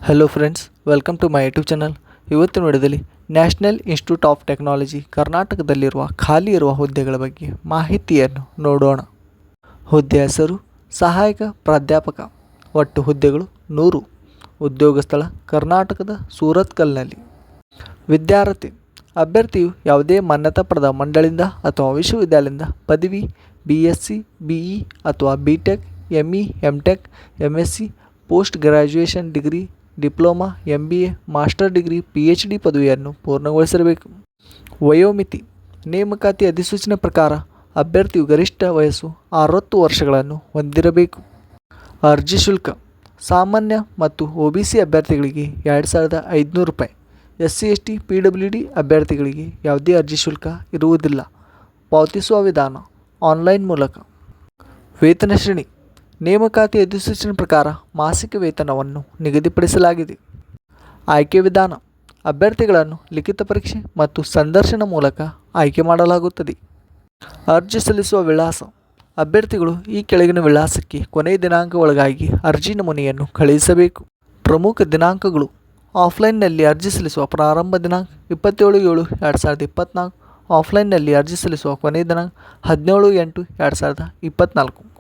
Hello friends, welcome to my YouTube channel. ಇವತ್ತಿನ ವಿಡಿಯೋದಲ್ಲಿ national institute of technology ಕರ್ನಾಟಕದಲ್ಲಿರುವ ಖಾಲಿ ಇರುವ ಹುದ್ದೆಗಳ ಬಗ್ಗೆ ಮಾಹಿತಿಯನ್ನು ನೋಡೋಣ. ಹುದ್ದೆ ಹೆಸರು ಸಹಾಯಕ ಪ್ರಾಧ್ಯಾಪಕ. ಒಟ್ಟು ಹುದ್ದೆಗಳು 100. ಉದ್ಯೋಗ ಸ್ಥಳ ಕರ್ನಾಟಕದ ಸೂರತ್ಕಲ್ನಲ್ಲಿ. ವಿದ್ಯಾರ್ಥಿ ಅಭ್ಯರ್ಥಿಯು ಯಾವುದೇ ಮಾನ್ಯತಾಪ್ರಾಪ್ತ ಮಂಡಳಿಯಿಂದ ಅಥವಾ ವಿಶ್ವವಿದ್ಯಾಲಯದಿಂದ ಪದವಿ BSc, BE ಅಥವಾ BTech, ME, MTech, MSc, post graduation degree, diploma, MBA, master degree, PhD ಪದವಿಯನ್ನು ಪೂರ್ಣಗೊಳಿಸಿರಬೇಕು. ವಯೋಮಿತಿ ನೇಮಕಾತಿ ಅಧಿಸೂಚನೆ ಪ್ರಕಾರ ಅಭ್ಯರ್ಥಿಯು ಗರಿಷ್ಠ ವಯಸ್ಸು 60 ವರ್ಷಗಳನ್ನು ಹೊಂದಿರಬೇಕು. ಅರ್ಜಿ ಶುಲ್ಕ ಸಾಮಾನ್ಯ ಮತ್ತು OBC ಅಭ್ಯರ್ಥಿಗಳಿಗೆ 2500 ರೂಪಾಯಿ. SC, ST, PWD ಅಭ್ಯರ್ಥಿಗಳಿಗೆ ಯಾವುದೇ ಅರ್ಜಿ ಶುಲ್ಕ ಇರುವುದಿಲ್ಲ. ಪಾವತಿಸುವ ವಿಧಾನ ಆನ್ಲೈನ್ ಮೂಲಕ. ವೇತನ ಶ್ರೇಣಿ ನೇಮಕಾತಿ ಅಧಿಸೂಚನೆ ಪ್ರಕಾರ ಮಾಸಿಕ ವೇತನವನ್ನು ನಿಗದಿಪಡಿಸಲಾಗಿದೆ. ಆಯ್ಕೆ ವಿಧಾನ ಅಭ್ಯರ್ಥಿಗಳನ್ನು ಲಿಖಿತ ಪರೀಕ್ಷೆ ಮತ್ತು ಸಂದರ್ಶನ ಮೂಲಕ ಆಯ್ಕೆ ಮಾಡಲಾಗುತ್ತದೆ. ಅರ್ಜಿ ಸಲ್ಲಿಸುವ ವಿಳಾಸ ಅಭ್ಯರ್ಥಿಗಳು ಈ ಕೆಳಗಿನ ವಿಳಾಸಕ್ಕೆ ಕೊನೆಯ ದಿನಾಂಕ ಒಳಗಾಗಿ ಅರ್ಜಿ ನಮೂನೆಯನ್ನು ಕಳುಹಿಸಬೇಕು. ಪ್ರಮುಖ ದಿನಾಂಕಗಳು ಆಫ್ಲೈನ್ನಲ್ಲಿ ಅರ್ಜಿ ಸಲ್ಲಿಸುವ ಪ್ರಾರಂಭ ದಿನಾಂಕ 27/7/2024. ಆಫ್ಲೈನ್ನಲ್ಲಿ ಅರ್ಜಿ ಸಲ್ಲಿಸುವ ಕೊನೆಯ ದಿನಾಂಕ 17/8/2024.